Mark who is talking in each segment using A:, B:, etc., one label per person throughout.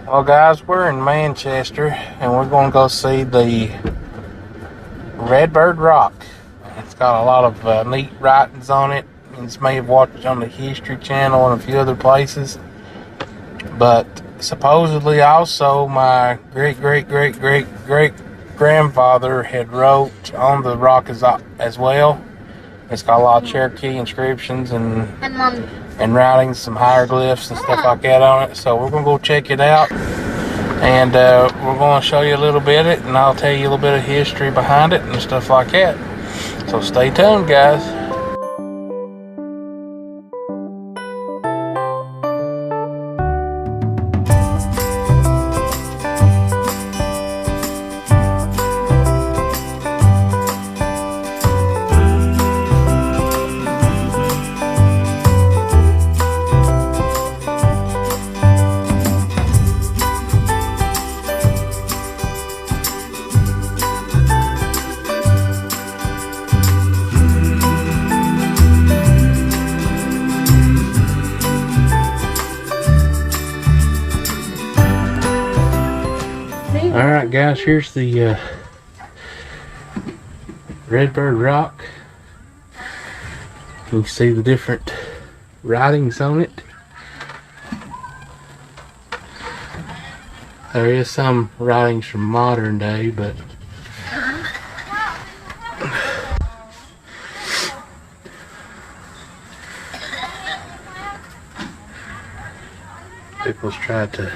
A: Well, guys, we're in Manchester and we're going to go see the Redbird Rock. It's got a lot of neat writings on it. You may have watched it on the History Channel and a few other places. But supposedly also my great-great-great-great-great-grandfather had wrote on the rock as well. It's got a lot of Cherokee inscriptions and writings, some hieroglyphs and stuff like that on it. So we're going to go check it out. And we're going to show you a little bit of it, and I'll tell you a little bit of history behind it and stuff like that. So stay tuned, guys. Alright guys, here's the Redbird Rock. You can see the different writings on it. There is some writings from modern day, but people's tried to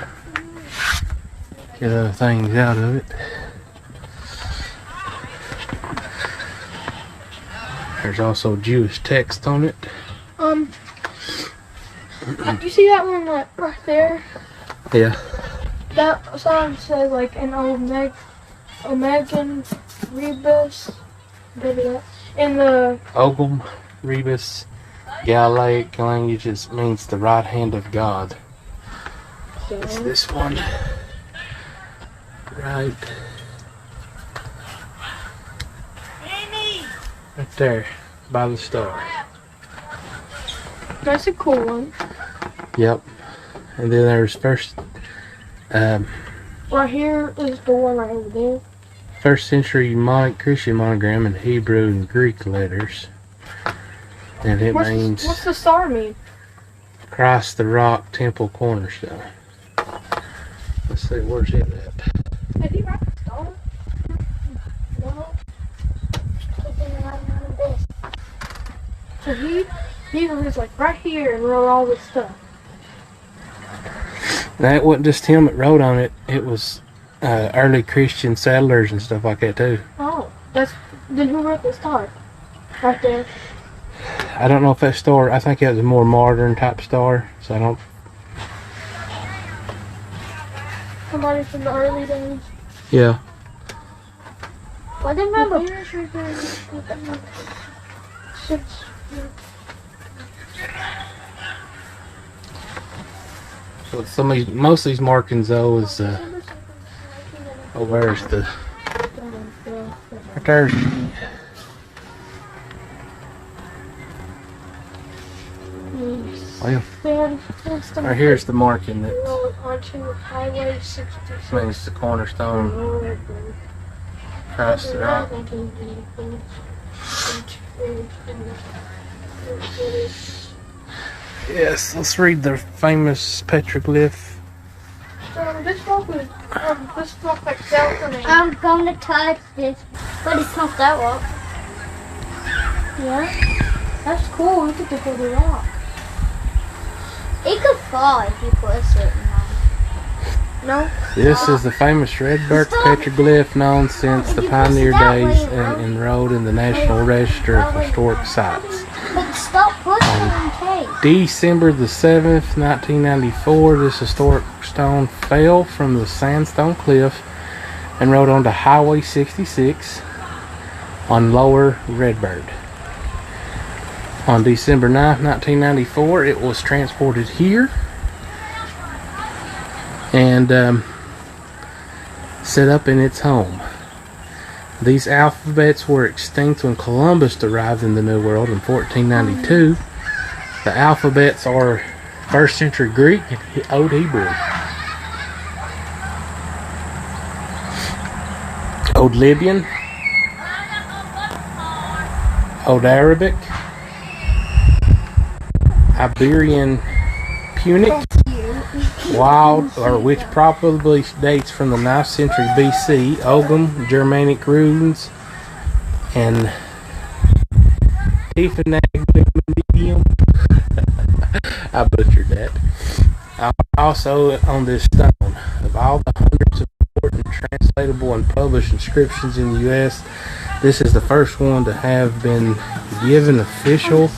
A: get other things out of it. There's also Jewish text on it.
B: You see that one right there?
A: Yeah.
B: That sign says like an Omegan Rebus. In the
A: Ogum Rebus Galaic language, it means the right hand of God. It's this one. Right there by the star.
B: That's a cool one.
A: Yep. And then there's
B: right here is the one right over there.
A: first century Christian monogram in Hebrew and Greek letters, and it means
B: what's the star mean?
A: Christ the Rock, Temple Cornerstone. Let's see, where's it at?
B: Did he write the star? No. So he was like right here and wrote all this stuff.
A: That wasn't just him that wrote on it. It was early Christian settlers and stuff like that too.
B: Oh, then who wrote the star? Right there.
A: I don't know if that star, I think it was a more modern type star, so I don't.
B: Somebody from the early days.
A: Yeah.
B: I didn't remember.
A: So most of these markings though is where's the right there's right here's the marking that
B: Highway 66
A: means the cornerstone. Christ the Rock. Yes, let's read the famous petroglyph.
B: This looks like Delta.
C: I'm gonna touch this, but it's not that rock.
B: Yeah, that's cool. Look at the whole rock.
C: It could fall if you put a certain amount.
B: No.
A: This is the famous Redbird petroglyph known since the pioneer days and enrolled in the National Register of Historic Sites.
C: But stop pushing on tape.
A: December the 7th, 1994, this historic stone fell from the sandstone cliff and rode onto Highway 66 on Lower Redbird. On December 9th, 1994, it was transported here and set up in its home. These alphabets were extinct when Columbus arrived in the New World in 1492. The alphabets are 1st century Greek and Old Hebrew. Old Libyan, Old Arabic, Iberian Punic, wild, or which probably dates from the 9th century BC, Ogham, Germanic runes, and Tiefenagmenium. I butchered that. Also on this stone, of all the hundreds of important translatable and published inscriptions in the U.S., this is the first one to have been given official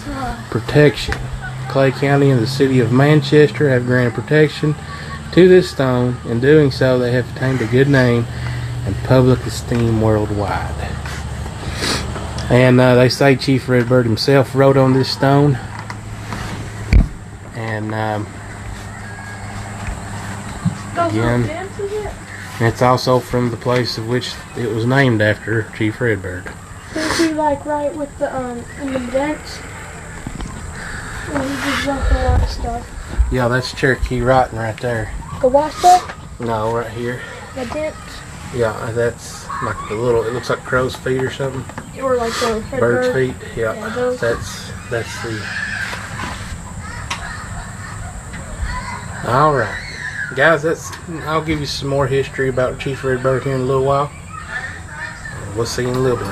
A: protection. Clay County and the city of Manchester have granted protection to this stone. In doing so, they have attained a good name and public esteem worldwide. And they say Chief Redbird himself wrote on this stone. And again, it's also from the place of which it was named after, Chief Redbird.
B: Did he like write with the in the vents? Or he just wrote the white stuff?
A: Yeah, that's Cherokee writing right there.
B: The white stuff?
A: No, right here.
B: The dents?
A: Yeah, that's like the little, it looks like crow's feet or something.
B: Or like the
A: Bird's feet. Yeah,
B: those.
A: that's the. All right, guys. I'll give you some more history about Chief Redbird here in a little while. We'll see you in a little bit.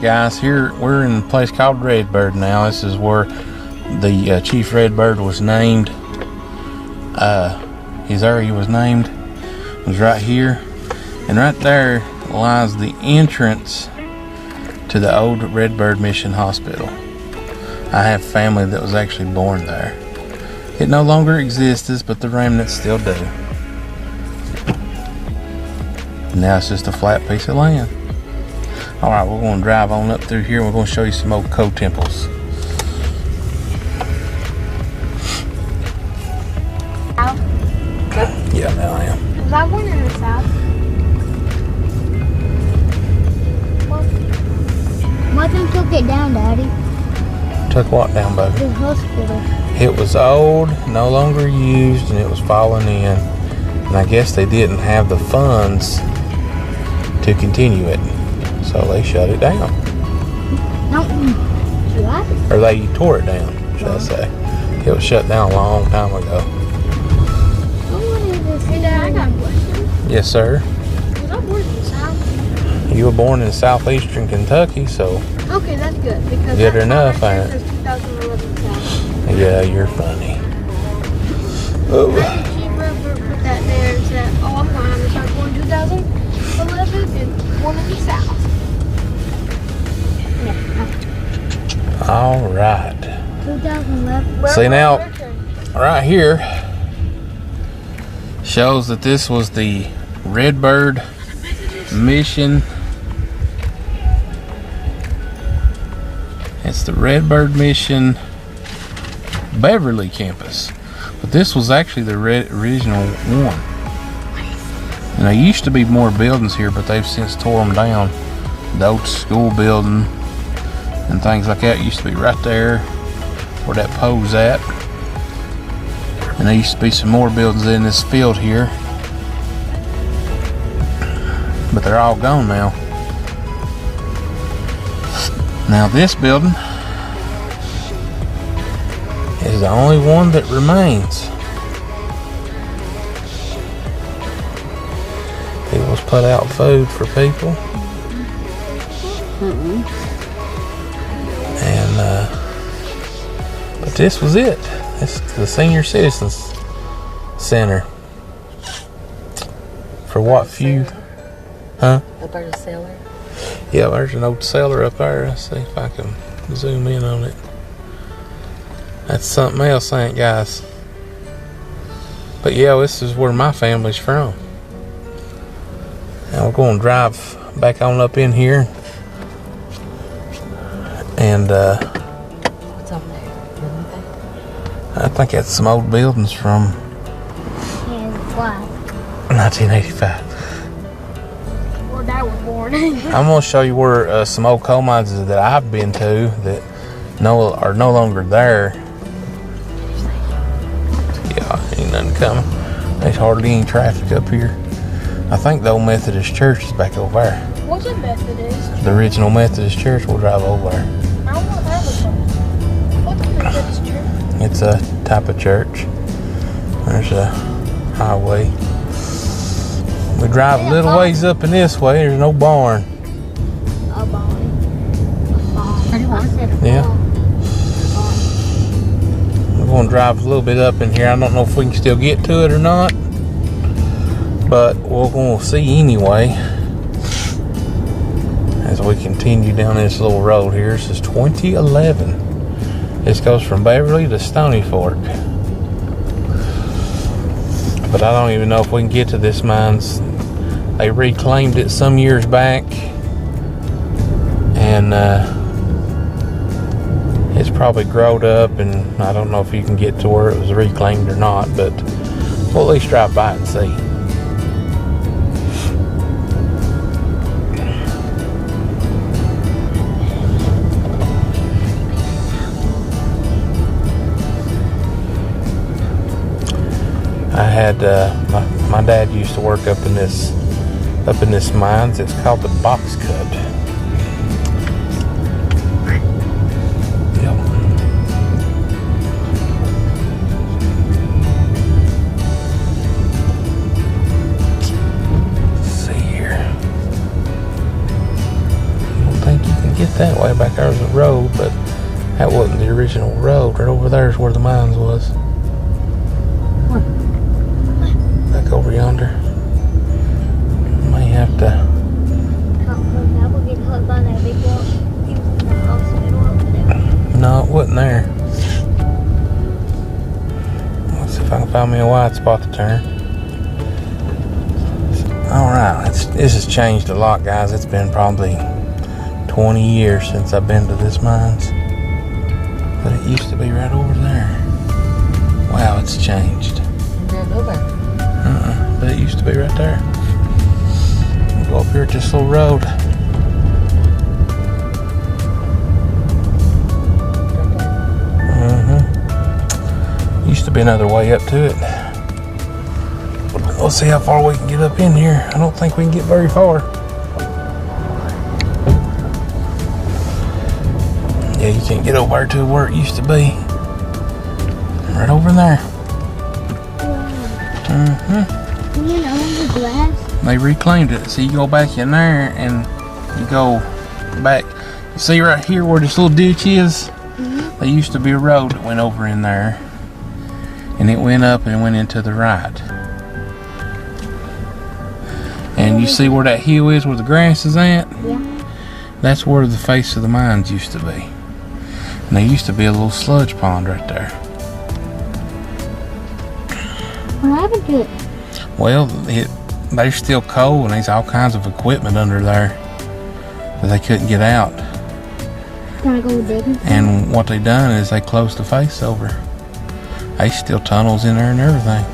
A: guys, here we're in a place called Redbird now. This is where the Chief Redbird was named. His area was named. It was right here. And right there lies the entrance to the old Redbird Mission Hospital. I have family that was actually born there. It no longer exists, but the remnants still do. Now it's just a flat piece of land. Alright, we're going to drive on up through here and we're going to show you some old co-temples.
C: South?
A: Yeah, now I am.
C: Was I born in the South? Why didn't you get down, Daddy?
A: Took what down, baby?
C: The hospital.
A: It was old, no longer used, and it was falling in. And I guess they didn't have the funds to continue it. So they shut it down.
C: No. What?
A: Or they tore it down, should I say. It was shut down a long time ago.
C: Hey, Dad, I got a question.
A: Yes, sir.
C: Was I born in the South?
A: You were born in southeastern Kentucky, so
C: Okay, that's good. Because
A: good
C: that's
A: enough,
C: how I
A: ain't
C: said
A: it?
C: there's 2011 South.
A: Yeah, you're funny. Oh.
C: Chief Redbird put that there and said, oh, I'm going to have to start born 2011 and born in the South. Yeah.
A: All right.
C: 2011.
A: See now, right here shows that this was the Redbird Mission. It's the Redbird Mission Beverly campus, but this was actually the original one. And there used to be more buildings here, but they've since tore them down. The old school building and things like that used to be right there where that pole's at. And there used to be some more buildings in this field here, but they're all gone now. Now this building is the only one that remains. It was put out food for people. And but this was it. This is the Senior Citizens Center. For what few? Huh?
D: Up there, the cellar.
A: Yeah, there's an old cellar up there. Let's see if I can zoom in on it. That's something else, ain't it, guys? But yeah, this is where my family's from. And we're going to drive back on up in here. And
D: What's up there? Anything?
A: I think that's some old buildings from
C: Yeah, what?
A: 1985.
C: Where Dad was born.
A: I'm going to show you where some old coal mines that I've been to that are no longer there. Yeah, ain't nothing coming. There's hardly any traffic up here. I think the old Methodist church is back over there.
B: What's a Methodist?
A: The original Methodist church, we'll drive over there.
B: I don't want that one. What's a Methodist church?
A: It's a type of church. There's a highway. We drive a little ways up in this way. There's no barn.
C: A barn. I said a
A: Yeah.
C: barn.
A: We're going to drive a little bit up in here. I don't know if we can still get to it or not, but we're going to see anyway as we continue down this little road here. This is 2011. This goes from Beverly to Stony Fork. But I don't even know if we can get to this mines. They reclaimed it some years back, and it's probably growed up, and I don't know if you can get to where it was reclaimed or not, but we'll at least drive by and see. I had my dad used to work up in this mines. It's called the box cut. Yep. Let's see here. I don't think you can get that that way. Back there was a road, but that wasn't the original road. Right over there is where the mines was. Back over yonder. May have to. No, it wasn't there. Let's see if I can find me a wide spot to turn. Alright, this has changed a lot, guys. It's been probably 20 years since I've been to this mines. But it used to be right over there. Wow, it's changed. But it used to be right there. We'll go up here at this little road. Used to be another way up to it. We'll see how far we can get up in here. I don't think we can get very far. Yeah, you can't get over there to where it used to be. Right over there.
C: You know, the glass.
A: They reclaimed it. So you go back in there and you go back. You see right here where this little ditch is? There used to be a road that went over in there. And it went up and went into the right. And you see where that hill is, where the grass is at?
C: Yeah.
A: That's where the face of the mines used to be. And there used to be a little sludge pond right there.
C: What happened to it?
A: Well, there's still coal and there's all kinds of equipment under there that they couldn't get out.
C: Can I go digging?
A: And what they done is they closed the face over. There's still tunnels in there and everything.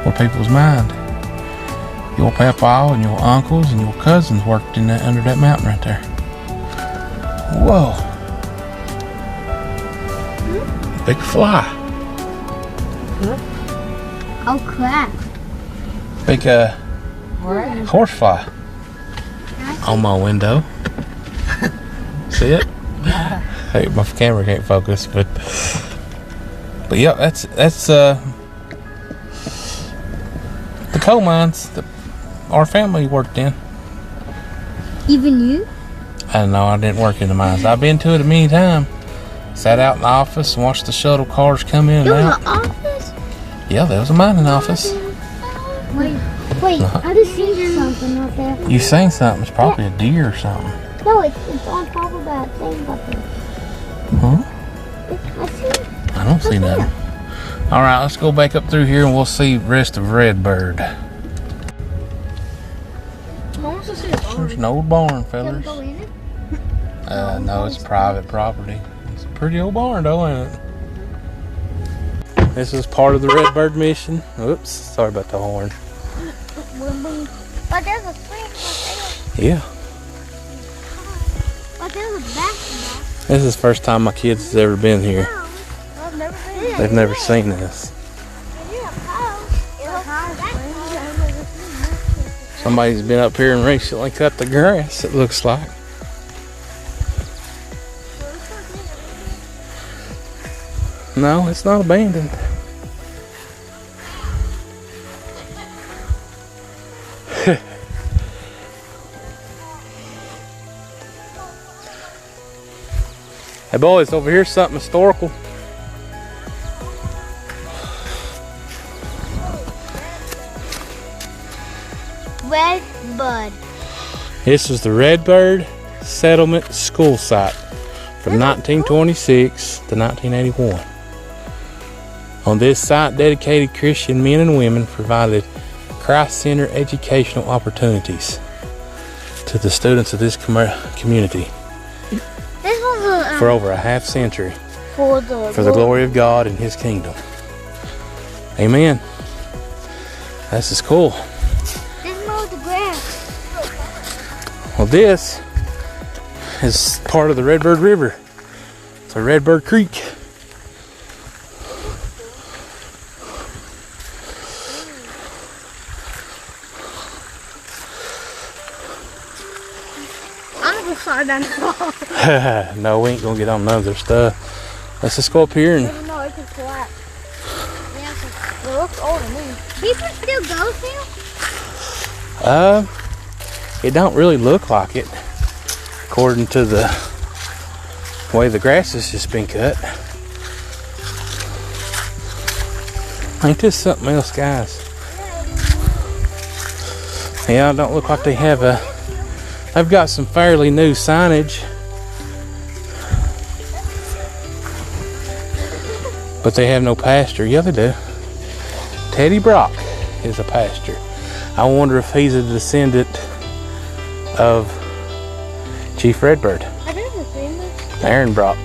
A: Where people's mined. Your papa and your uncles and your cousins worked in that under that mountain right there. Whoa. Big fly.
C: Oh crap.
A: Big horsefly. On my window. See it? Hey, my camera can't focus, but yeah, that's the coal mines that our family worked in.
C: Even you?
A: I don't know, I didn't work in the mines. I've been to it many times. Sat out in the office and watched the shuttle cars come in and
C: There was
A: out.
C: an office?
A: Yeah, there was a mining office.
C: Wait, I just seen something out there.
A: You seen something? It's probably a deer or something.
C: No, it's on top of that thing up there.
A: Huh?
C: I see it.
A: I don't see nothing. Alright, let's go back up through here and we'll see the rest of Redbird. There's an old barn,
C: Can we
A: fellas.
C: go in it?
A: No, it's private property. It's a pretty old barn though, ain't it? This is part of the Redbird mission. Oops, sorry about the horn.
C: But there's a spring.
A: Yeah.
C: But there's a basketball.
A: This is the first time my kids has ever been here.
C: I've never been here.
A: They've never seen this. Somebody's been up here and recently cut the grass, it looks like. No, it's not abandoned. Hey boys, over here's something historical.
C: Redbird.
A: This was the Redbird Settlement School site from 1926 to 1981. On this site, dedicated Christian men and women provided Christ-centered educational opportunities to the students of this community
C: This was
A: for over a half century
C: for the
A: glory of God and His kingdom. Amen. This is cool.
C: This mowed the grass.
A: Well, this is part of the Redbird River. It's a Redbird Creek.
C: I'm gonna slide down the wall.
A: No, we ain't gonna get on none of their stuff. Let's just go up here and
C: No, it could collapse. Yeah, it looks old to me. People still go still?
A: it don't really look like it. according to the way the grass has just been cut. Ain't this something else, guys? Yeah, it don't look like they have a... They've got some fairly new signage. But they have no pasture. Yeah, they do. Teddy Brock is a pasture. I wonder if he's a descendant of Chief Redbird.
C: I've never seen this.
A: Aaron Brock.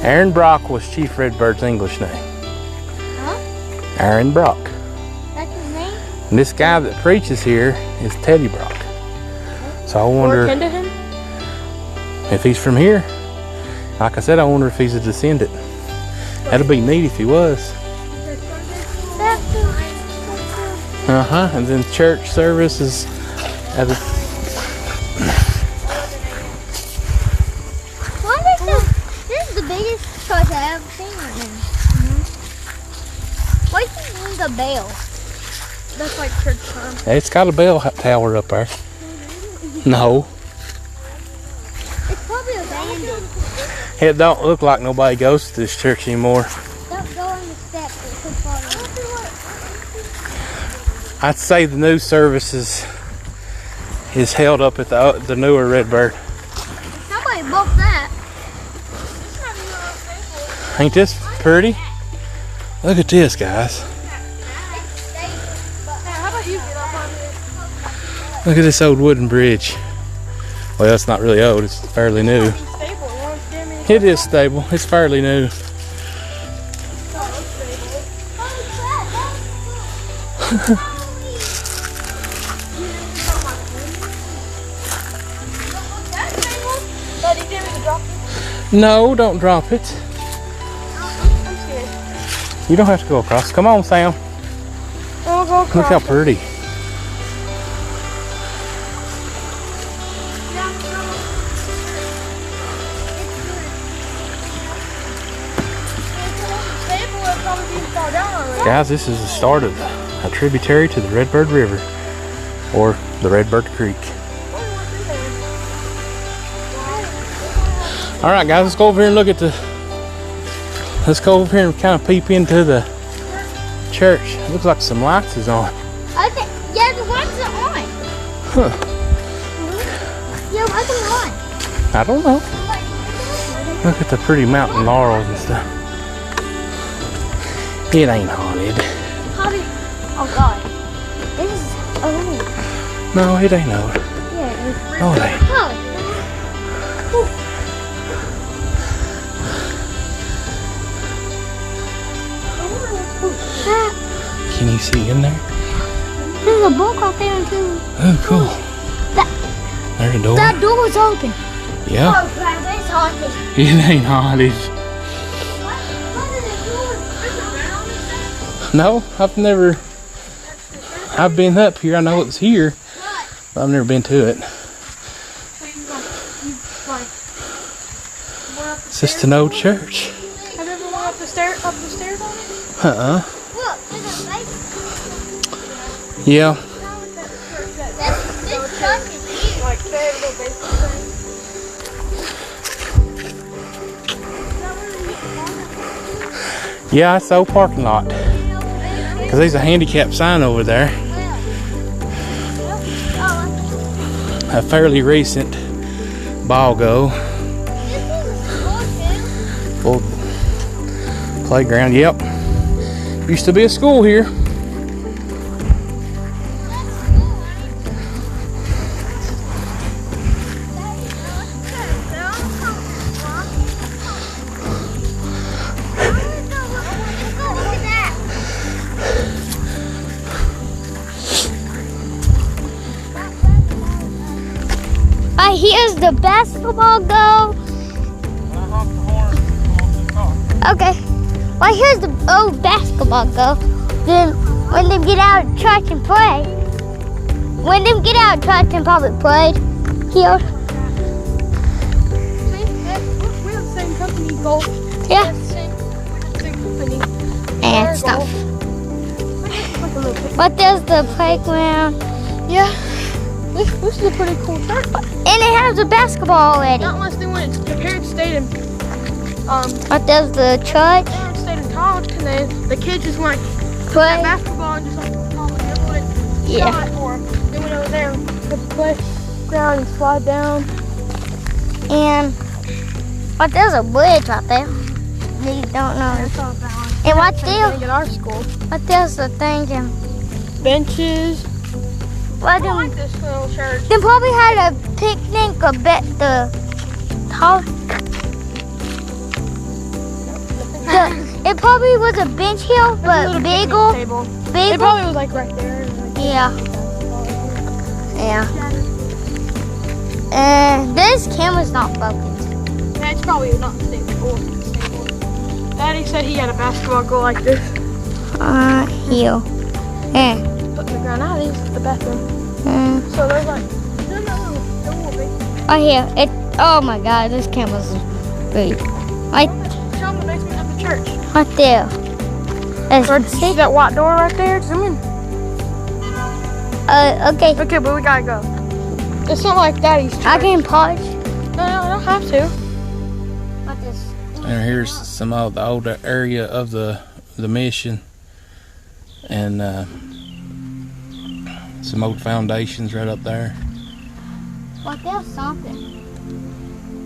A: Aaron Brock was Chief Redbird's English name.
C: Huh?
A: Aaron Brock.
C: That's his name?
A: And this guy that preaches here is Teddy Brock. So I wonder if he's from here. Like I said, I wonder if he's a descendant. That'd be neat if he was. And then church services at the...
C: This is the biggest church I've ever seen right now. Why do you ring a bell? That's like church time.
A: It's got a bell tower up there. No.
C: It's probably abandoned.
A: It don't look like nobody goes to this church anymore.
C: Don't go on the steps. It's so far.
A: I'd say the new services is held up at the newer Redbird.
C: Somebody built that.
A: Ain't this pretty? Look at this, guys.
C: How about you get up on this?
A: Look at this old wooden bridge. Well, it's not really old. It's fairly new. It is stable. It's fairly new. No, don't drop it. You don't have to go across. Come on, Sam.
C: I'll go across.
A: Look how pretty. Guys, this is the start of a tributary to the Redbird River, or the Redbird Creek. All right, guys, let's go over here and look at the... Let's go over here and kind of peep into the church. It looks like some lights is on.
C: Okay, yeah, the lights are on.
A: Huh.
C: Yeah, why are they on?
A: I don't know. Look at the pretty mountain laurels and stuff. It ain't haunted.
C: Probably. Oh God, this is. Oh.
A: No, it ain't old.
C: Yeah, it's.
A: No, it ain't.
C: Oh.
A: Can you see in there?
C: There's a book out there too.
A: Oh, cool. There's a door.
C: That door was open.
A: Yeah.
C: Oh crap, it's haunted.
A: It ain't haunted. No, I've been up here. I know it's here, but I've never been to it. It's just an old church.
B: Have you ever went up the stairs on it?
A: Uh-uh.
C: Look, there's a light.
A: Yeah.
C: This church is here.
B: Like they have a little basement thing.
A: Yeah, it's the old parking lot. Because there's a handicap sign over there. A fairly recent ball go. Old playground, yep. Used to be a school here.
C: Here's the basketball goal. Okay. Well, here's the old basketball goal. Then when they get out of church and play, when they get out of church and probably played here.
B: We have the same company, golf.
C: Yeah.
B: Same company.
C: And stuff. But there's the playground.
B: Yeah. This is a pretty cool church.
C: And it has a basketball already.
B: Not unless they went to parents stayed in
C: But there's the church.
B: parents stayed in college and the kids just went
C: Play.
B: at basketball and just like
C: Yeah.
B: for them. They went over there and could play ground and slide down.
C: And but there's a bridge right there. You don't know.
B: That's all about
C: And what
B: same
C: there?
B: thing at our school.
C: But there's the thing. And
B: Benches.
C: what
B: I like this little church.
C: they probably had a picnic or bet the house. It probably was a bench here, but bigger.
B: It
C: Bigger.
B: probably was like right there.
C: Yeah. Yeah. And this camera's not focused.
B: Yeah, it's probably not stable. Daddy said he had a basketball goal like this.
C: Here. Yeah.
B: Put in the ground. Now this is the bathroom. So there's like
C: Oh, here. Oh my God, this camera's big. Right,
B: show them the basement of the church.
C: right there.
B: See that white door right there? Zoom in.
C: Okay.
B: Okay, but we gotta go. It's not like Daddy's church.
C: I can pause.
B: No, I don't have to.
C: What this?
A: And here's some of the older area of the mission, and some old foundations right up there.
C: What there's something.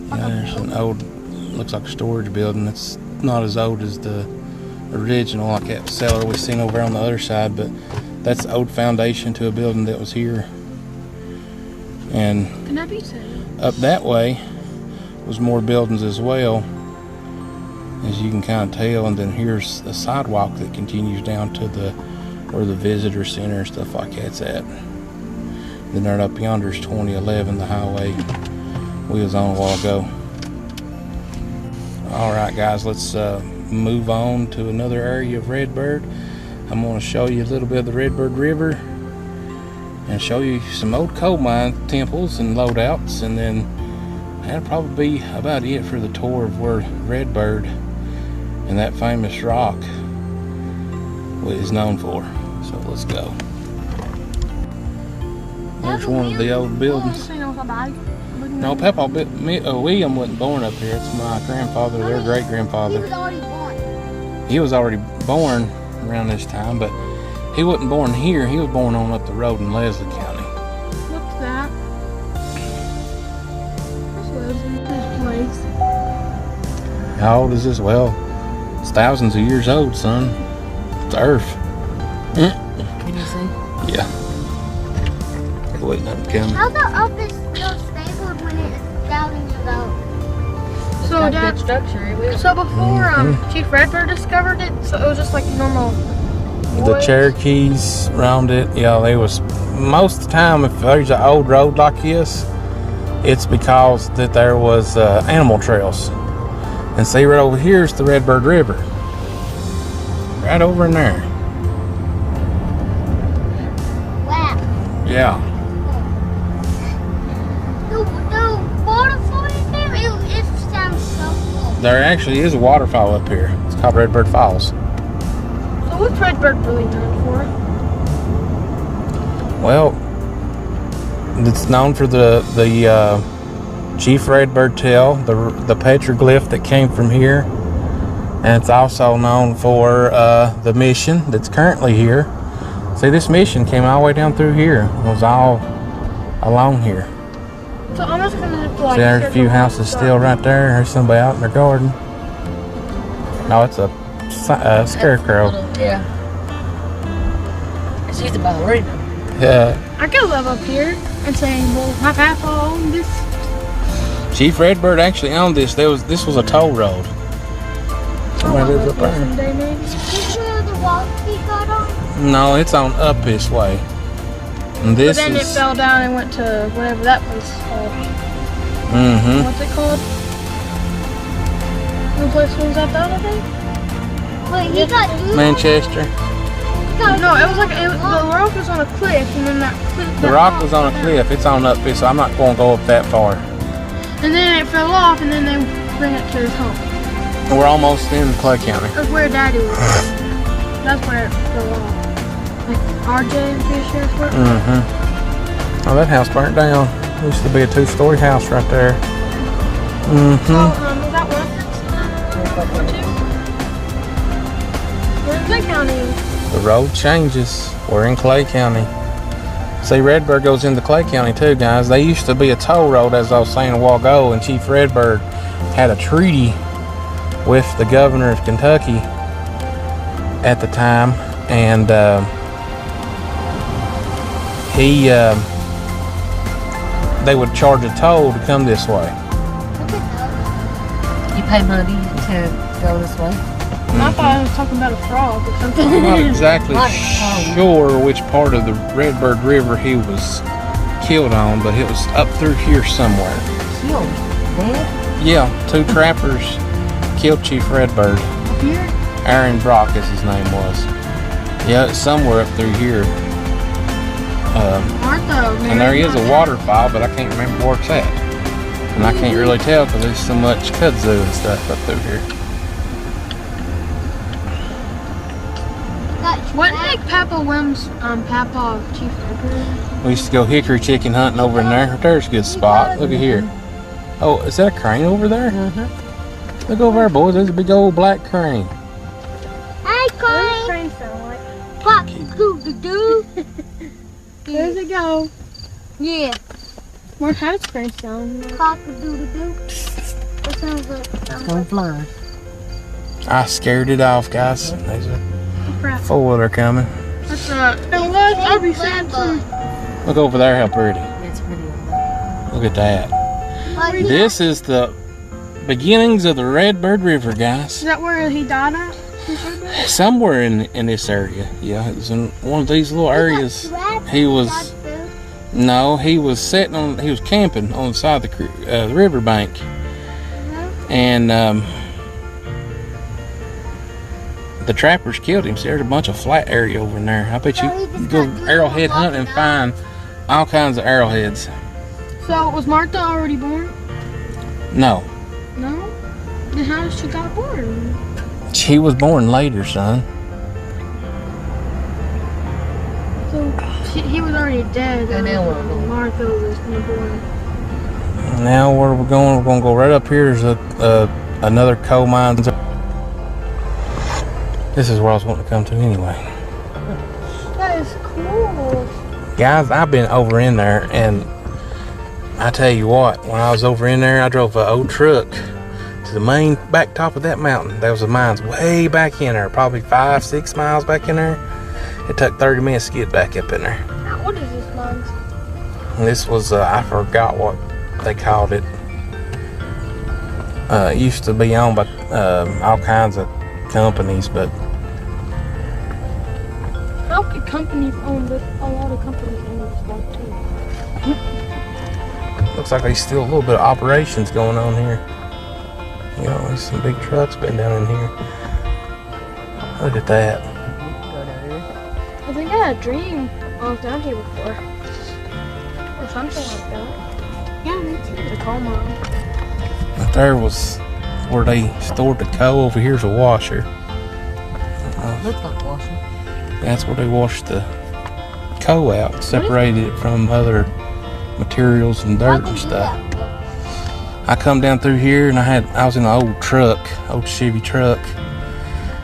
A: Yeah, there's an old, looks like a storage building. It's not as old as the original, like that cellar we seen over on the other side, but that's the old foundation to a building that was here. And
B: Can that be said?
A: up that way was more buildings as well, as you can kind of tell. And then here's a sidewalk that continues down to where the visitor center and stuff like that's at. Then right up yonder is 2011, the highway we was on a while ago. All right, guys, let's move on to another area of Redbird. I'm going to show you a little bit of the Redbird River and show you some old coal mine temples and loadouts, and then that'll probably be about it for the tour of where Redbird and that famous rock is known for. So let's go. There's one of the old buildings. No, Papa, William wasn't born up here. It's my grandfather, their great-grandfather.
C: He was already born.
A: He was already born around this time, but he wasn't born here. He was born on up the road in Leslie County.
B: What's that? This lives in this place.
A: How old is this? Well, it's thousands of years old, son. It's Earth.
D: Can you see?
A: Yeah. They're waiting on it coming.
C: How the up is still stable when it's thousands of old?
B: So
D: Got
B: Dad,
D: good structure. It will.
B: so before Chief Redbird discovered it, so it was just like normal.
A: The Cherokees around it, yeah, they was most of the time, if there's an old road like this, it's because that there was animal trails. And see, right over here is the Redbird River. Right over in there.
C: Wow.
A: Yeah.
C: The waterfall is there? It sounds so cool.
A: There actually is a waterfall up here. It's called Redbird Falls.
B: So what's Redbird really known for?
A: Well, it's known for the Chief Redbird tail, the petroglyph that came from here, and it's also known for the mission that's currently here. See, this mission came all the way down through here. It was all along here.
B: So almost kind of like.
A: See, there's a few houses still right there. There's somebody out in their garden. No, it's a scarecrow.
D: Yeah. She's a ballerina.
A: Yeah.
B: I could live up here and say, well, my papa owned this.
A: Chief Redbird actually owned this. This was a toll road. Somebody lives up there.
B: Someday, maybe.
C: Is where the walk we got on?
A: No, it's on up this way. And this
B: But then it
A: is.
B: fell down and went to whatever that place is called.
A: Mm-hmm.
B: What's it called? The place was at that, I think?
C: Wait, he got
A: Manchester.
B: No, it was like the rock was on a cliff, and then that cliff.
A: The rock was on a cliff. It's on up here, so I'm not going to go up that far.
B: And then it fell off, and then they bring it to his home.
A: We're almost in Clay County.
B: That's where Daddy was. That's where it fell off. Like Arjay, I'm pretty sure it's where.
A: Mm-hmm. Oh, that house burnt down. Used to be a 2-story house right there.
B: Is that Where's Clay County?
A: The road changes. We're in Clay County. See, Redbird goes into Clay County too, guys. They used to be a toll road, as I was saying a while ago, and Chief Redbird had a treaty with the governor of Kentucky at the time, and they would charge a toll to come this way.
D: You pay money to go this way?
B: I thought I was talking about a frog or something.
A: I'm not exactly sure which part of the Redbird River he was killed on, but it was up through here somewhere.
D: Killed? Dead?
A: Yeah, 2 trappers killed Chief Redbird.
B: Up here?
A: Aaron Brock, as his name was. Yeah, it's somewhere up through here. And there is a waterfall, but I can't remember where it's at. And I can't really tell because there's so much kudzu and stuff up through here.
B: What did Papa Wim's Papa Chief Redbird?
A: We used to go hickory chicken hunting over in there. There's a good spot. Look at here. Oh, is that a crane over there? Look over there, boys. There's a big old black crane.
C: Hey,
B: What does
C: Connie.
B: train sound like?
C: Pop, doo-doo-doo.
B: Where's it go?
C: Yeah.
B: Where has train sound like?
C: Cock-a-doodle-doo. That sounds like.
D: Don't fly.
A: I scared it off, guys. There's a
B: Crap.
A: 4-wheeler coming.
B: That's I'll be saying some.
A: Look over there, how pretty.
D: It's pretty.
A: Look at that. This is the beginnings of the Redbird River, guys.
B: Is that where he died at?
A: Somewhere in this area. Yeah, it was in one of these little areas. He was sitting on, he was camping on the side of the river bank. And the trappers killed him. So there's a bunch of flat area over in there. I bet you can go arrowhead hunting and find all kinds of arrowheads.
B: So was Martha already born?
A: No,
B: No? Then how did she got born?
A: she was born later, son.
B: So he was already dead.
D: And now we're born.
B: Martha was born.
A: Now where we're going to go right up here. There's another coal mine. This is where I was wanting to come to anyway.
B: That is cool.
A: Guys, I've been over in there, and I tell you what, when I was over in there, I drove an old truck to the main back top of that mountain. There was a mines way back in there, probably 5-6 miles back in there. It took 30 minutes to get back up in there.
B: What is this mine?
A: And this was, I forgot what they called it. It used to be owned by all kinds of companies, but
B: How could companies own this? A lot of companies own this stuff too.
A: looks like there's still a little bit of operations going on here. You know, there's some big trucks been down in here. Look at that.
B: I think I had a dream I was down here before. Or something like that. Yeah, me too. The coal mine.
A: But there was where they stored the coal. Over here's a washer.
D: Looks like washing.
A: That's where they washed the coal out, separated it from other materials and dirt and stuff. I come down through here and I was in an old Chevy truck,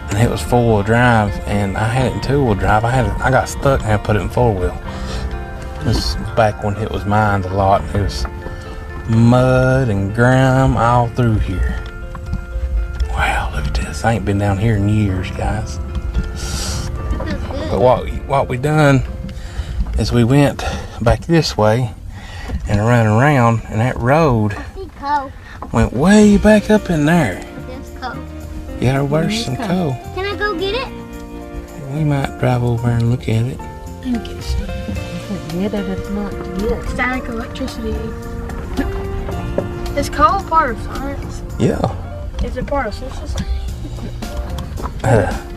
A: and it was 4-wheel drive, and I had it in 2-wheel drive. I got stuck and I had to put it in 4-wheel. This is back when it was mined a lot. It was mud and grime all through here. Wow, look at this. I ain't been down here in years, guys. But what we done is we went back this way and ran around, and that road went way back up in there. Yeah, there's some coal.
C: Can I go get it?
A: We might drive over and look at it.
D: Get it if not to get.
B: Static electricity. Is coal part of science?
A: Yeah.
B: Is it part of social science?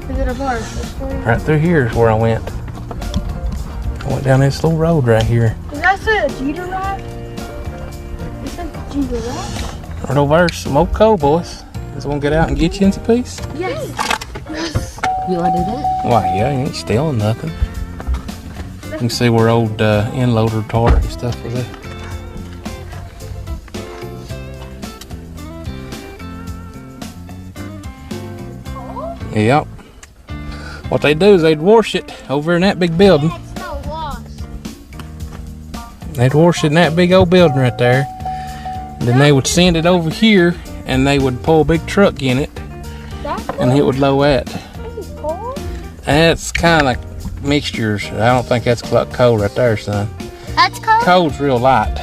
B: Is it a part of history?
A: Right through here is where I went. I went down this little road right here.
B: Does that say a Jeter ride? It says Jeter ride?
A: Right over there's some old coal, boys. Just want to get out and get you into a piece?
B: Yes.
D: You want to do that?
A: Why, yeah, you ain't stealing nothing.
B: That's
A: can see where old end loader tar and stuff was there. Yep. What they do is they'd wash it over in that big building.
C: It's not washed.
A: They'd wash it in that big old building right there. Then they would send it over here and they would pull a big truck in it and it would load that.
B: This is cold.
A: That's kind of mixtures. I don't think that's coal right there, son.
C: That's cold?
A: Coal's real light.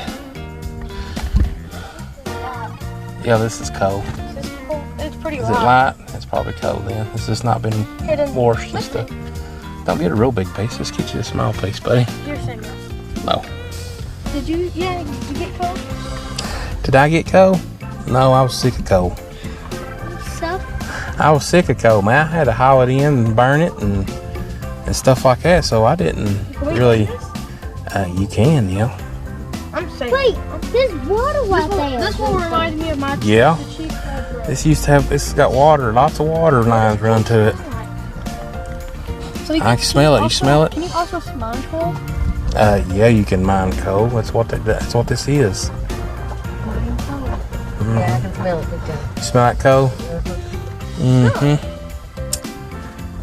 A: Yeah, this is coal.
B: This is cold. It's pretty
A: Is it light? It's probably coal then. It's just not been washed and stuff. Don't get a real big piece. Just get you a small piece, buddy.
B: You're saying yes.
A: No.
B: Did you get cold?
A: Did I get coal? No, I was sick of coal.
C: So?
A: I was sick of coal, man. I had to haul it in and burn it and stuff like that, so I didn't really. You can, yeah.
B: I'm saying.
C: Wait, there's water right there.
B: This one reminds me of my
A: Yeah.
B: the Chief Redbird.
A: This used to have. This has got water. Lots of water lines run to it.
B: So
A: I can smell it. You smell it?
B: Can you also smell coal?
A: Yeah, you can mine coal. That's what this is.
D: Yeah, I can smell it. Good job.
A: You smell that coal?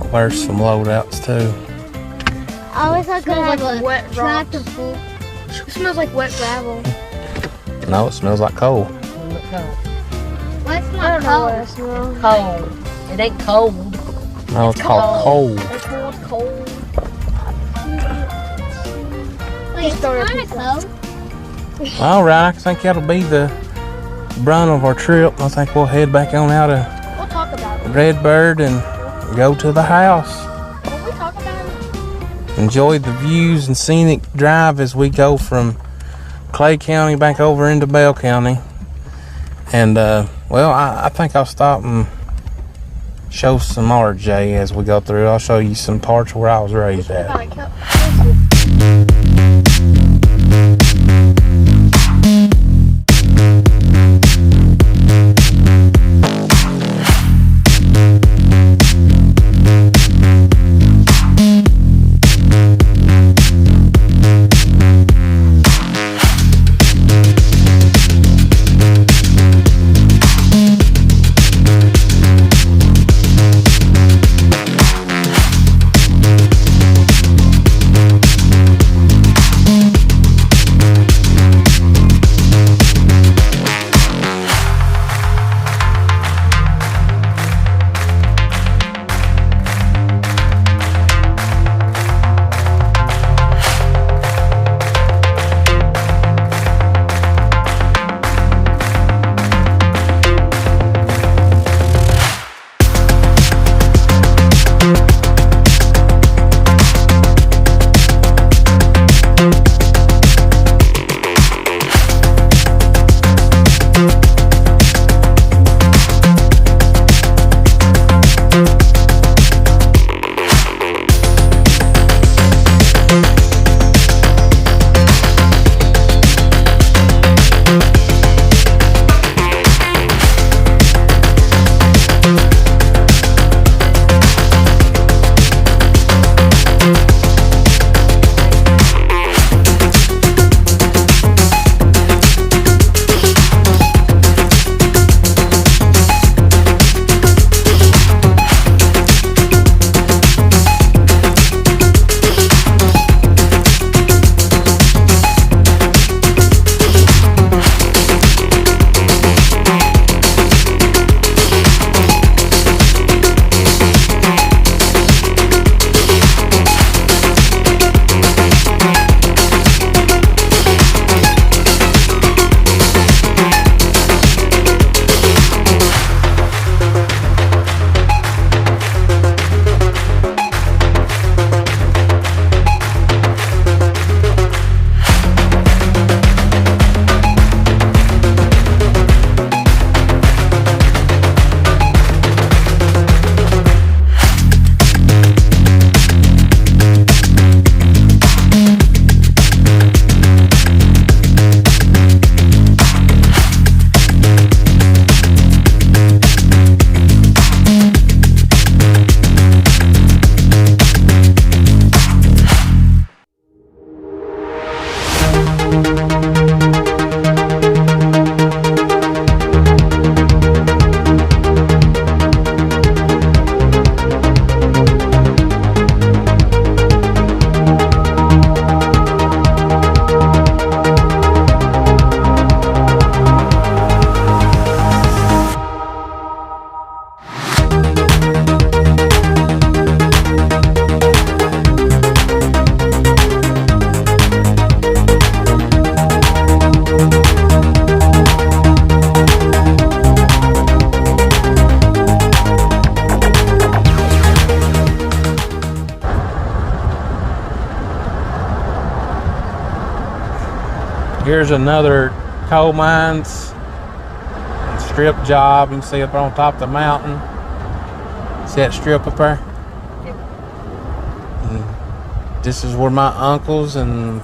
A: Well, there's some loadouts too.
C: I wish I could
B: Smells
C: have
B: like
C: a
B: wet
C: tractor
B: rocks.
C: full.
B: It smells like wet gravel.
A: No, it smells like coal.
D: Look cold.
C: What's
B: I
C: my
B: don't know what
C: cold?
B: it smells.
D: Cold. It ain't cold.
A: No, it's called coal.
B: It's cold.
C: Wait, it's
B: Sorry,
C: kind of
B: people.
C: cold.
A: All right, I think that'll be the brunt of our trip. I think we'll head back on out of
B: We'll talk about it.
A: Redbird and go to the house.
B: Will we talk about it?
A: Enjoy the views and scenic drive as we go from Clay County back over into Bell County. And well, I think I'll stop and show some Arjay as we go through. I'll show you some parts where I was raised at.
B: Like,
A: Here's another coal mines strip job. You can see up on top of the mountain. See that strip up there? And this is where my uncles and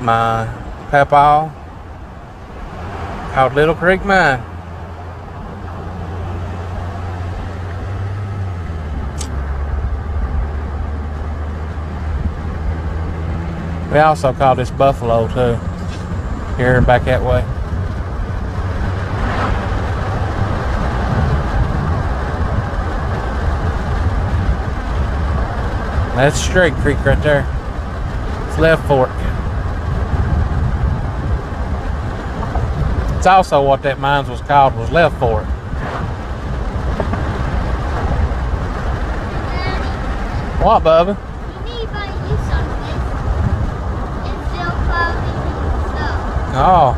A: my papa called Little Creek Mine. We also call this Buffalo too, here and back that way. That's Straight Creek right there. It's Left Fork. It's also what that mines was called, was Left Fork. What, Bubba? Oh.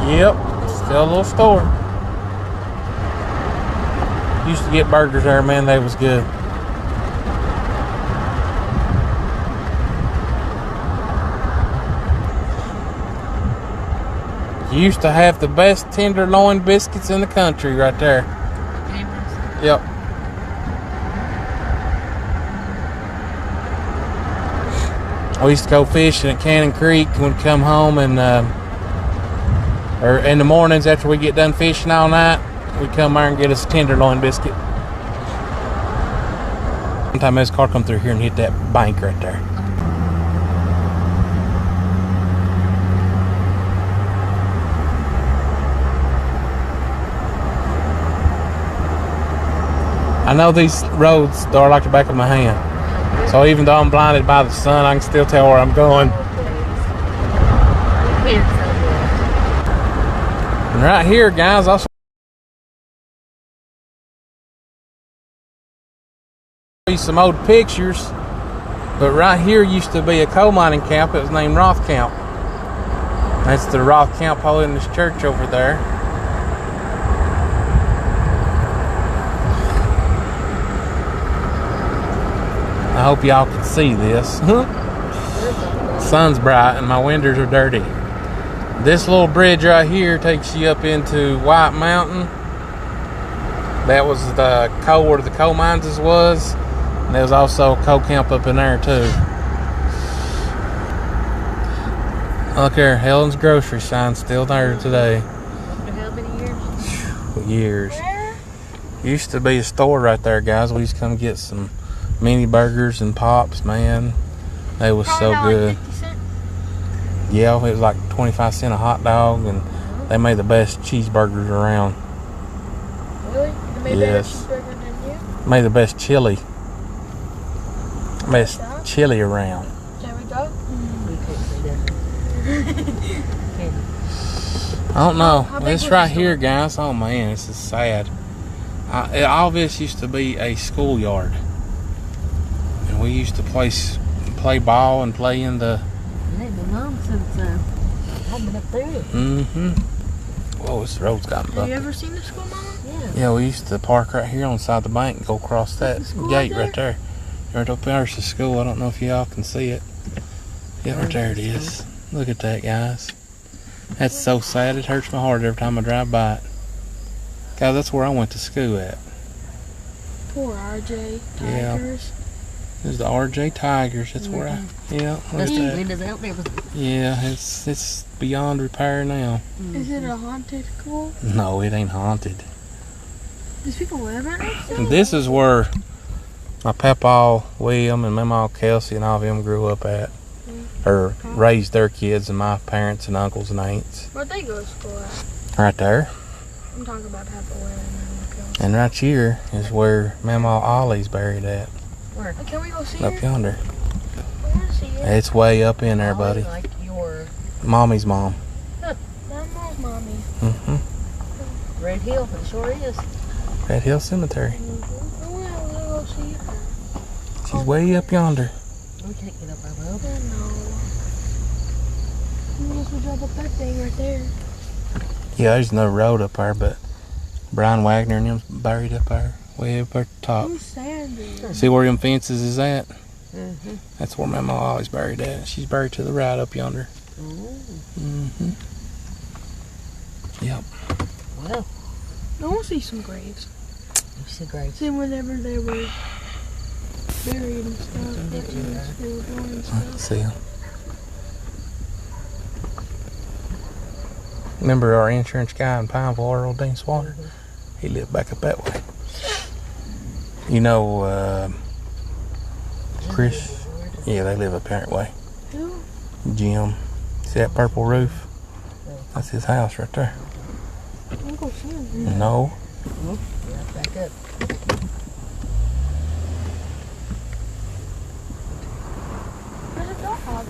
A: Yep, still a little store. Used to get burgers there, man, they was good. Used to have the best tenderloin biscuits in the country right there. Yep. We used to go fishing at Cannon Creek when we come home, and or in the mornings after we get done fishing all night, we'd come there and get us a tenderloin biscuit. One time this car come through here and hit that bank right there. I know these roads are like the back of my hand. So even though I'm blinded by the sun, I can still tell where I'm going. And right here, guys, I'll show you some old pictures. But right here used to be a coal mining camp. It was named Roth Camp. That's the Roth Camp Holiness Church over there. I hope y'all can see this. Sun's bright and my windows are dirty. This little bridge right here takes you up into White Mountain. That was the coal where the coal mines was. And there was also a coal camp up in there too. Look there, Helen's grocery sign still there today.
D: How many years?
A: Years. Used to be a store right there, guys. We used to come get some mini burgers and pops, man. They was so good. Yeah, it was like 25 cents a hot dog, and they made the best cheeseburgers around.
B: Really? They made better cheeseburger than you?
A: Made the best chili. Best chili around.
B: There we go.
A: I don't know. This right here, guys. Oh man, this is sad. All this used to be a schoolyard. And we used to play ball and play in the...
D: They've been on since I've been up there.
A: Mm-hmm. Whoa, this road's gotten bumpy.
B: Have you ever seen the school, Mama?
D: Yeah.
A: Yeah, we used to park right here on the side of the bank and go across that gate right there. Right up there's the school. I don't know if y'all can see it. Yeah, right there it is. Look at that, guys. That's so sad. It hurts my heart every time I drive by it. Guys, that's where I went to school at.
B: Poor Arjay.
A: Yeah.
B: Tigers.
A: There's the Arjay Tigers. That's where I... Yeah, look at that.
D: Windows out there.
A: Yeah, it's beyond repair now.
B: Is it a haunted school?
A: No, it ain't haunted.
B: Does people live in it still?
A: This is where my Papa William and Mama Kelsey and all of them grew up at. Or raised their kids, and my parents and uncles and aunts.
B: Where'd they go to school at?
A: Right there.
B: I'm talking about Papa William and Kelsey.
A: And right here is where Mama Ollie's buried at.
D: Where?
B: Can we go see
A: Up
B: her?
A: yonder.
B: I want to see it.
A: It's way up in there, buddy.
D: Like your
A: Mommy's mom.
B: Mama's mommy.
A: Mm-hmm.
D: Red Hill, it sure is.
A: Red Hill Cemetery.
B: I want to go see her.
A: She's way up yonder.
D: We can't get up our mountain.
B: I know. Unless we drop up that thing right there.
A: Yeah, there's no road up there, but Brian Wagner and him's buried up there, way up at the top.
B: Who's Sandy?
A: See where them fences is at?
D: Mm-hmm.
A: That's where my mom always buried at. She's buried to the right up yonder. Mm-hmm. Yep.
D: Well,
B: I want to see some graves.
D: you see graves.
B: See whenever they were buried and stuff. What years they were born and
A: Let's
B: stuff.
A: see 'em. Remember our insurance guy in Pineville, Earl Dean Swatter? He lived back up that way. You know, Chris? Yeah, they live up that way.
B: Who?
A: Jim. See that purple roof? That's his house right there.
B: Uncle Sam.
A: No.
D: Yeah, back up.
B: There's a dog.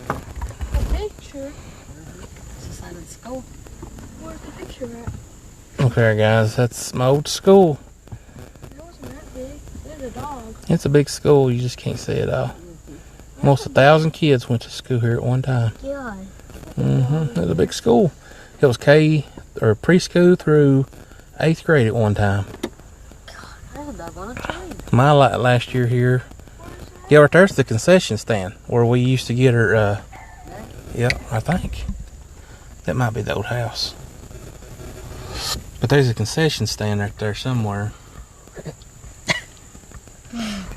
B: A picture.
D: It's the side of the school.
B: Where's the picture at?
A: Look there, guys. That's my old school.
B: It wasn't that big. There's a dog.
A: It's a big school. You just can't see it all. Almost 1,000 kids went to school here at one time.
C: God.
A: It was a big school. It was preschool through 8th grade at one time.
D: There's a dog on a train.
A: My last year here. Yeah, right there's the concession stand where we used to get her. Yeah, I think that might be the old house. But there's a concession stand right there somewhere.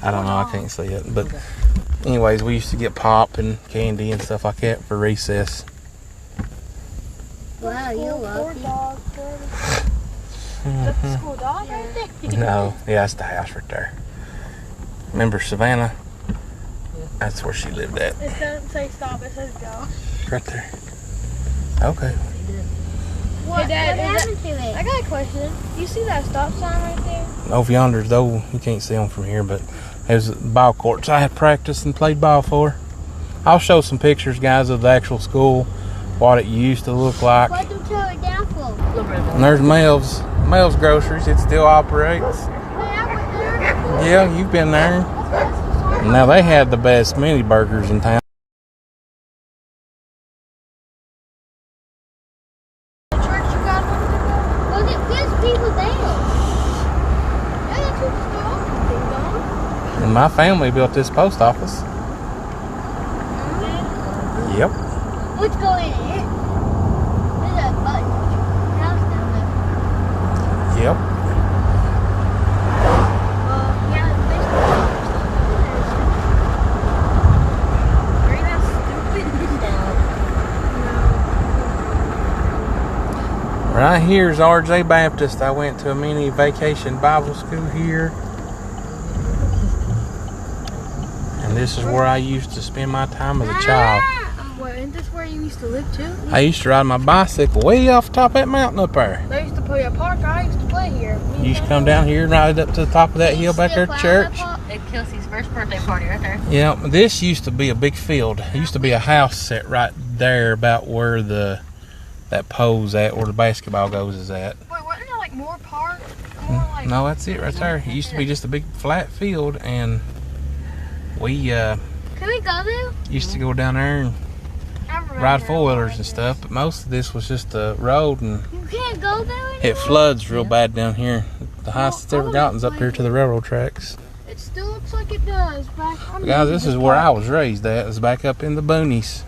A: I don't know. I can't see it. But anyways, we used to get pop and candy and stuff like that for recess.
C: Wow, you're
B: Poor
C: lucky.
B: dog. That's the school dog right there.
A: No, yeah, that's the house right there. Remember Savannah? That's where she lived at.
B: It doesn't say stop, it says go.
A: Right there. Okay.
B: Hey, Dad,
C: what happened to
B: I
C: it?
B: got a question. You see that stop sign right there?
A: Over yonder, though, you can't see them from here, but there's ball courts I had practiced and played ball for. I'll show some pictures, guys, of the actual school, what it used to look like.
C: Why'd you tear it down for?
A: And there's Mel's Groceries. It still operates.
B: Hey, I went there.
A: Yeah, you've been there. Now, they had the best mini burgers in town.
B: The church you guys went to?
C: Well, there's people there.
B: Yeah, that church is still open. Ding dong.
A: And my family built this post office. Yep.
C: Let's go in here. There's a button house down there.
A: Yep.
B: Yeah, they still Ain't that stupid?
A: Right here is Arjay Baptist. I went to a mini vacation Bible school here. And this is where I used to spend my time as a child.
B: What, isn't this where you used to live too?
A: I used to ride my bicycle way off the top of that mountain up there.
B: They used to play a park. I used to play here.
A: You used to come down here and ride up to the top of that hill back there at church.
D: At Kelsey's first birthday party right there.
A: Yeah, this used to be a big field. It used to be a house set right there about where that pole's at, where the basketball goes is at.
B: Wait, wasn't there like more park? More like
A: No, that's it right there. It used to be just a big flat field, and we
C: Can we go there?
A: used to go down there and
B: I remember
A: ride
B: that.
A: four-wheelers and stuff, but most of this was just a road, and
C: You can't go there anymore?
A: it floods real bad down here. The highest it's ever gotten is up here to the railroad tracks.
B: It still looks like it does. Back.
A: But guys, this is where I was raised at. It's back up in the boonies.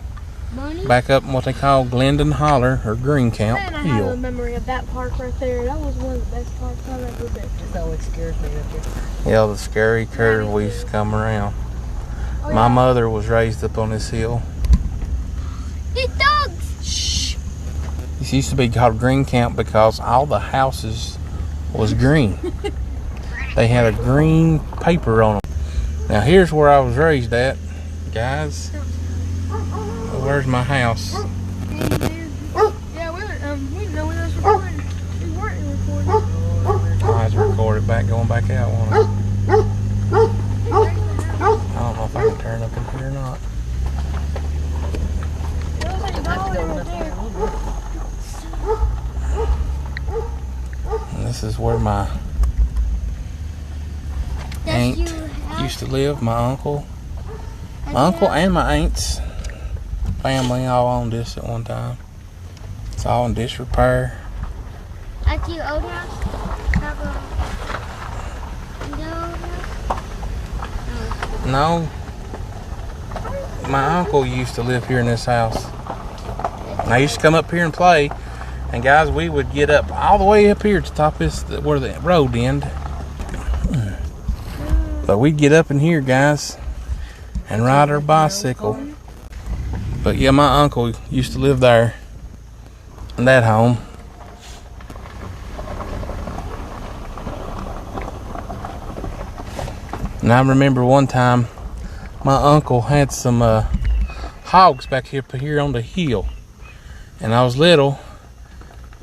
C: Money?
A: Back up in what they call Glendon Holler, or Greencamp
B: Man, I have a
A: Hill.
B: memory of that park right there. That was one of the best parks I've ever been to.
D: That always scares me up there.
A: Yeah, the scary curve we used to come around.
B: Oh,
A: My
B: yeah.
A: mother was raised up on this hill.
C: These dogs!
A: Shh. This used to be called Greencamp because all the houses was green. They had a green paper on them. Now here's where I was raised at, guys. Where's my house?
B: Yeah, we didn't know we was recording. We weren't recording.
A: I was recorded back, going back out. Won't I? I don't know if I can turn up in here or not.
B: There was any dog right there.
A: And this is where my
C: That's
A: aunt
C: your house?
A: used to live, my uncle. My uncle and my aunt's family all owned this at one time. It's all in disrepair.
C: At you old house?
A: No. My uncle used to live here in this house. And I used to come up here and play. And guys, we would get up all the way up here to the top of this, where the road end. But we'd get up in here, guys, and ride our bicycle. But yeah, my uncle used to live there in that home. And I remember one time my uncle had some hogs back here on the hill. And I was little,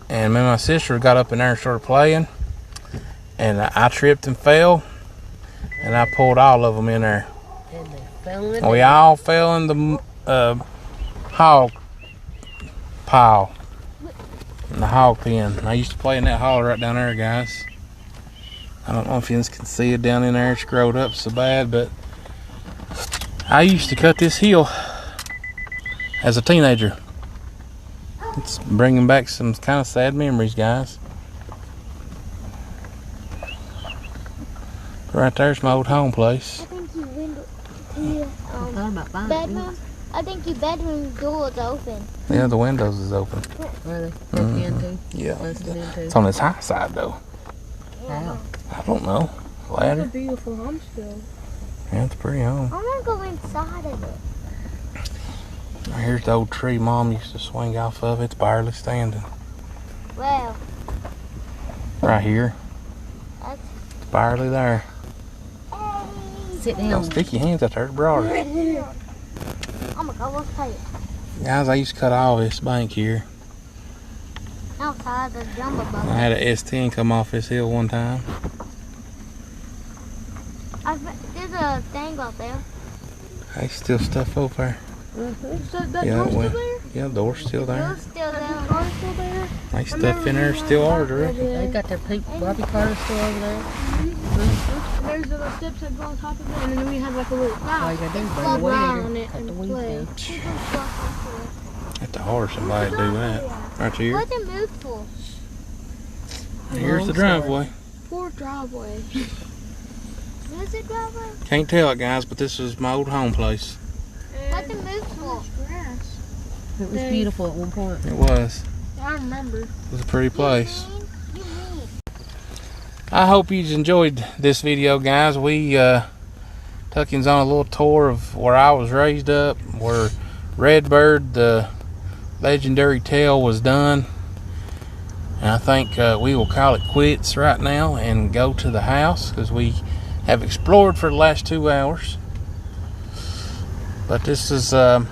A: and me and my sister got up in there and started playing. And I tripped and fell, and I pulled all of them in there.
D: And they fell in
A: We all fell in the hog pile, in the hog pen. And I used to play in that holler right down there, guys. I don't know if you can see it down in there. It's growed up so bad, but I used to cut this hill as a teenager. It's bringing back some kind of sad memories, guys. Right there's my old home place.
C: I think your bedroom. I think your bedroom door is open.
A: Yeah, the windows is open.
D: Really? At the end too?
A: Yeah.
D: Listed in too?
A: It's on this high side though.
D: How?
A: I don't know.
B: It's a
A: Ladder?
B: beautiful home still.
A: Yeah, it's pretty home.
C: I want to go inside of it.
A: Here's the old tree Mom used to swing off of. It's barely standing.
C: Well,
A: Right here.
C: that's
A: It's barely there.
D: Sit
A: Don't
D: down.
A: stick your hands out there, brother.
C: oh my God, let's play it.
A: Guys, I used to cut all this bank here.
C: Outside the jumbo
A: I
C: bubble.
A: had an S10 come off this hill one time.
C: There's a thing out there.
A: There's still stuff over there.
B: Is that
A: Yeah,
B: door still
A: well,
B: there?
A: Yeah, the door's still there.
C: Yours still
B: That
C: there.
B: car still there?
A: Nice stuff in there still ordered.
D: They got their Barbie cars still over there.
B: And there's the steps that go on top of it, and then we have like a little
D: All
B: cloud.
D: you gotta do is
B: Plug
D: bring the
B: around
D: weed
B: on
D: in,
B: it
D: cut
B: and
D: the weeds
B: play.
D: down.
A: Have to hire somebody to do that. Right here.
C: What's it moved for?
A: Here's the driveway.
B: Poor driveway.
C: What's it driveway?
A: Can't tell it, guys, but this is my old home place.
C: What's it moved for?
B: Grass.
D: It was beautiful at one point.
A: It was.
B: I remember.
A: It was a pretty place.
C: You mean?
A: I hope you enjoyed this video, guys. We took you on a little tour of where I was raised up, where Redbird, the legendary tale, was done. And I think we will call it quits right now and go to the house, because we have explored for the last 2 hours. But this is
B: Holy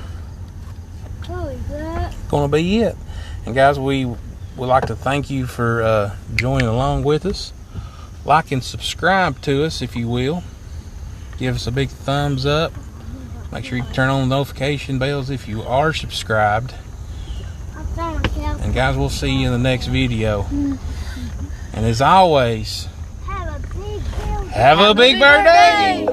B: crap.
A: going to be it. And guys, we would like to thank you for joining along with us. Like and subscribe to us if you will. Give us a big thumbs up. Make sure you turn on the notification bells if you are subscribed. And guys, we'll see you in the next video. And as always,
C: Have a big
A: have a big birthday!